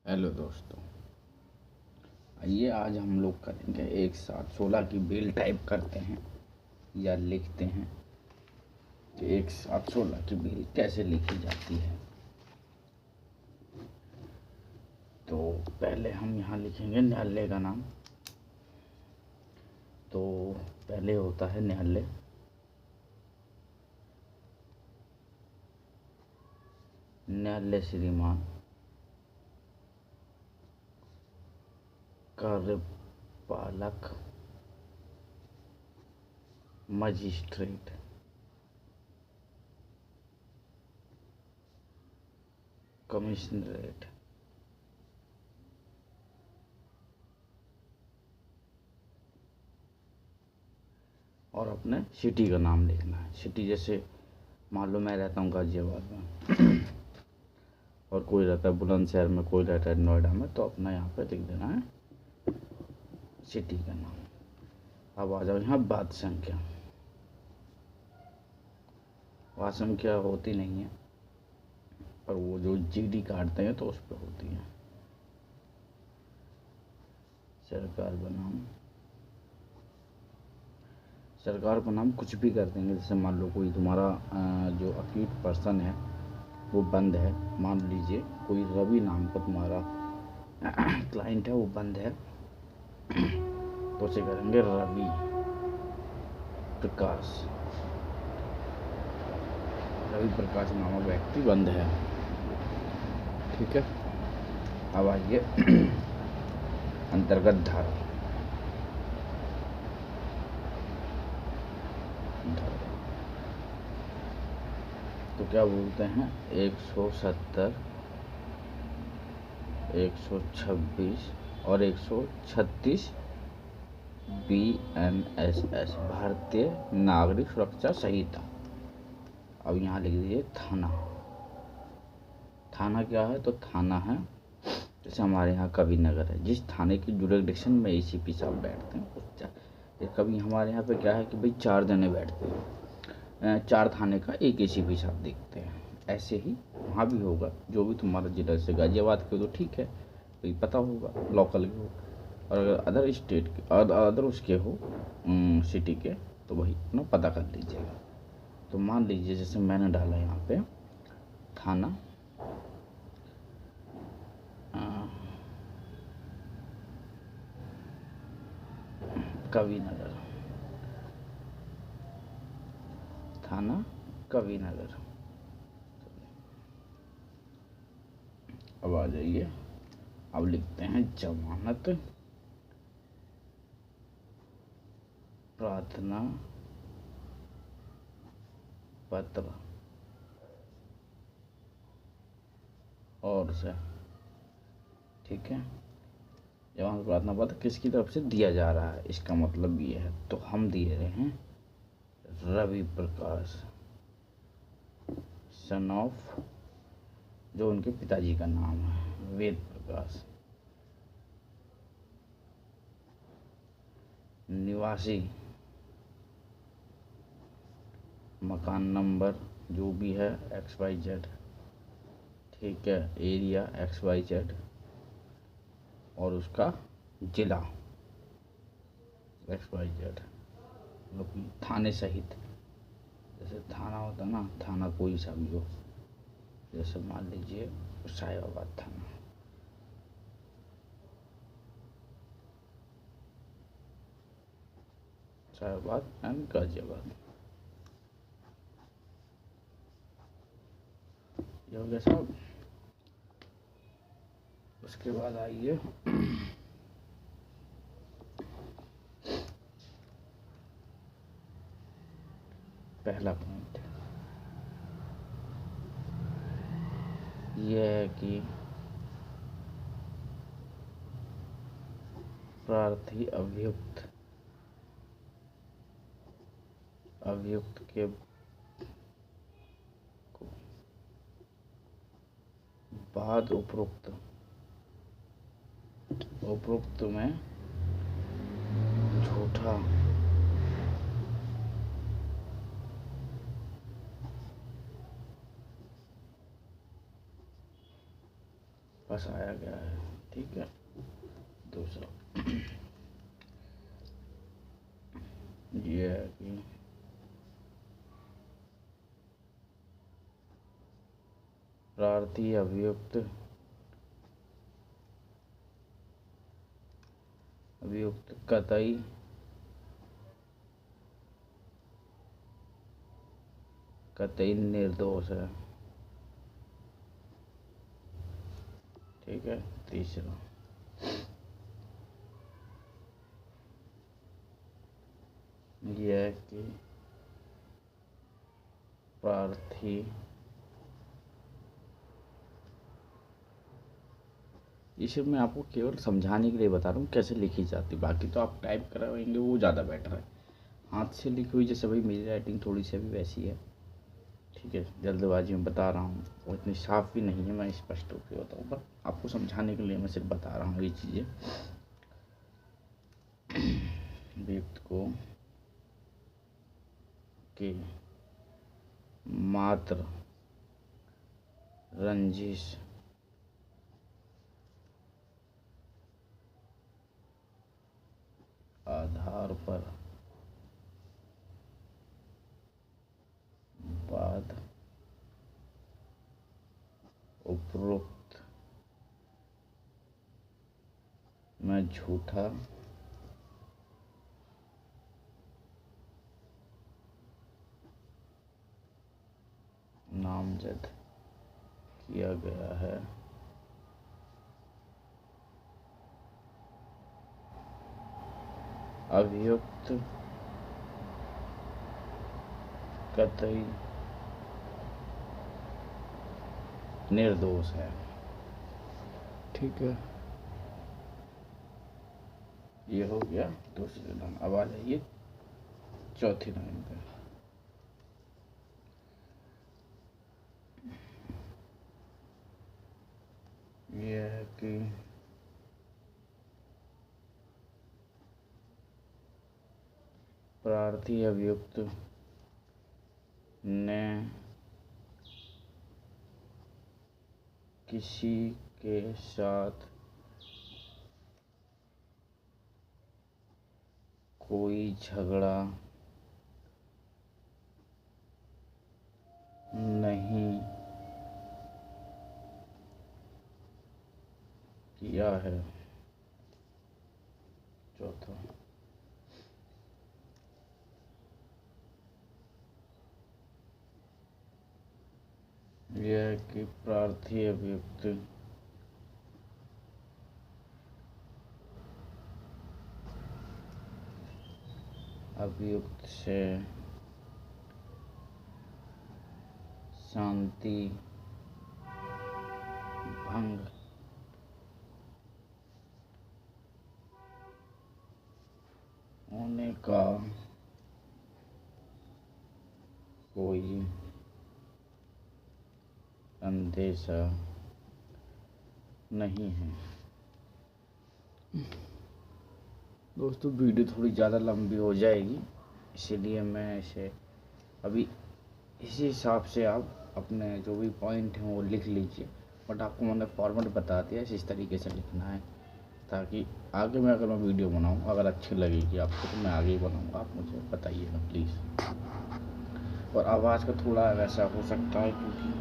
Hello दोस्तों, आइए आज हम लोग करेंगे एक साथ 16 की बेल टाइप करते हैं या लिखते हैं कि एक साथ 16 की बेल कैसे लिखी जाती है। तो पहले हम यहाँ लिखेंगे न्यायालय का नाम। तो पहले होता है न्यायालय, न्यायालय श्रीमान, कार्यपालक, मजिस्ट्रेट, कमिश्नरेट, और अपने सिटी का नाम लिखना है। सिटी जैसे मान लो मैं रहता हूँ गाजियाबाद में और कोई रहता है बुलंदशहर में, कोई रहता है नोएडा में, तो अपना यहाँ पे लिख देना है सिटी का नाम। अब आ जाओ यहाँ बात संख्या। बात संख्या होती नहीं है, पर वो जो जीडी काटते हैं तो उस पर होती है। सरकार बनाम, सरकार बनाम कुछ भी कर देंगे। जैसे मान लो कोई तुम्हारा जो अक्यूट पर्सन है वो बंद है, मान लीजिए कोई रवि नाम का तुम्हारा क्लाइंट है, वो बंद है, तो उसे करेंगे रवि प्रकाश। रवि प्रकाश नामक व्यक्ति बंद है, ठीक है। अब आइए अंतर्गत धारा। तो क्या बोलते हैं 170, 126 और 136 BNSS भारतीय नागरिक सुरक्षा संहिता। अब यहाँ लिख दीजिए थाना। थाना क्या है? तो थाना है जैसे हमारे यहाँ कवि नगर है, जिस थाने की जुरिडिक्शन में ACP साहब बैठते हैं उस कभी हमारे यहाँ पे क्या है कि भाई 4 जने बैठते हैं, 4 थाने का एक ACP साहब देखते हैं। ऐसे ही वहाँ भी होगा, जो भी तुम्हारा जिला से गाजियाबाद के हो तो ठीक है, तो पता होगा लोकल के हो, और अगर अदर स्टेट के अदर उसके हो सिटी के, तो वही अपना पता कर लीजिएगा। तो मान लीजिए जैसे मैंने डाला यहाँ पे थाना कवि नगर, थाना कवि नगर। अब आ जाइए, अब लिखते हैं जमानत, प्रार्थना पत्र और से, ठीक है। जमानत प्रार्थना पत्र किसकी तरफ से दिया जा रहा है, इसका मतलब ये है, तो हम दिए रहे हैं रवि प्रकाश सन ऑफ, जो उनके पिताजी का नाम है, वेद प्रकाश, निवासी, मकान नंबर जो भी है XYZ, ठीक है, एरिया XYZ, और उसका जिला XYZ, मतलब थाने सहित। जैसे थाना होता ना, थाना कोई सा भी हो, जैसे मान लीजिए साहिबाबाद थाना, साहिबाबाद एंड गाजियाबाद, ये हो गया साहब। उसके बाद आइए पहला पॉइंट, यह है कि प्रार्थी अभियुक्त के बाद उपरोक्त में झूठा फंसाया गया है। ठीक है। दूसरा ये है कि प्रार्थी अभियुक्त कतई निर्दोष है। ठीक है। तीसरा यह है कि प्रार्थी ये सिर्फ मैं आपको केवल समझाने के लिए बता रहा हूँ कैसे लिखी जाती, बाकी तो आप टाइप कराएंगे वो ज़्यादा बेटर है। हाथ से लिखी हुई जैसे भाई मेरी राइटिंग थोड़ी सी अभी वैसी है। ठीक है। जल्दबाजी में बता रहा हूँ और इतनी साफ भी नहीं है, मैं स्पष्ट रूप से बताऊँ, पर आपको समझाने के लिए मैं सिर्फ बता रहा हूँ ये चीज़ें। व्यक्ति को के मात्र रंजिश आधार पर बाद उपरोक्त में झूठा नामजद किया गया है। अभियुक्त कतई निर्दोष है। ठीक है। ये हो गया दूसरी लाइन। अब आ जाइए चौथी लाइन पे। ये है कि प्रार्थी अभियुक्त ने किसी के साथ कोई झगड़ा नहीं किया है। चौथा यह है कि प्रार्थी अभियुक्त से शांति भंग होने का कोई अंदेशा नहीं है। दोस्तों वीडियो थोड़ी ज़्यादा लंबी हो जाएगी, इसीलिए मैं इसे अभी इसी हिसाब से आप अपने जो भी पॉइंट हैं वो लिख लीजिए। बट आपको मैंने फॉर्मेट बता दिया इस तरीके से लिखना है, ताकि आगे मैं अगर मैं वीडियो बनाऊँ अगर अच्छी लगेगी आपको तो मैं आगे ही बनाऊँगा। आप मुझे बताइएगा प्लीज़। और आवाज़ का थोड़ा वैसा हो सकता है क्योंकि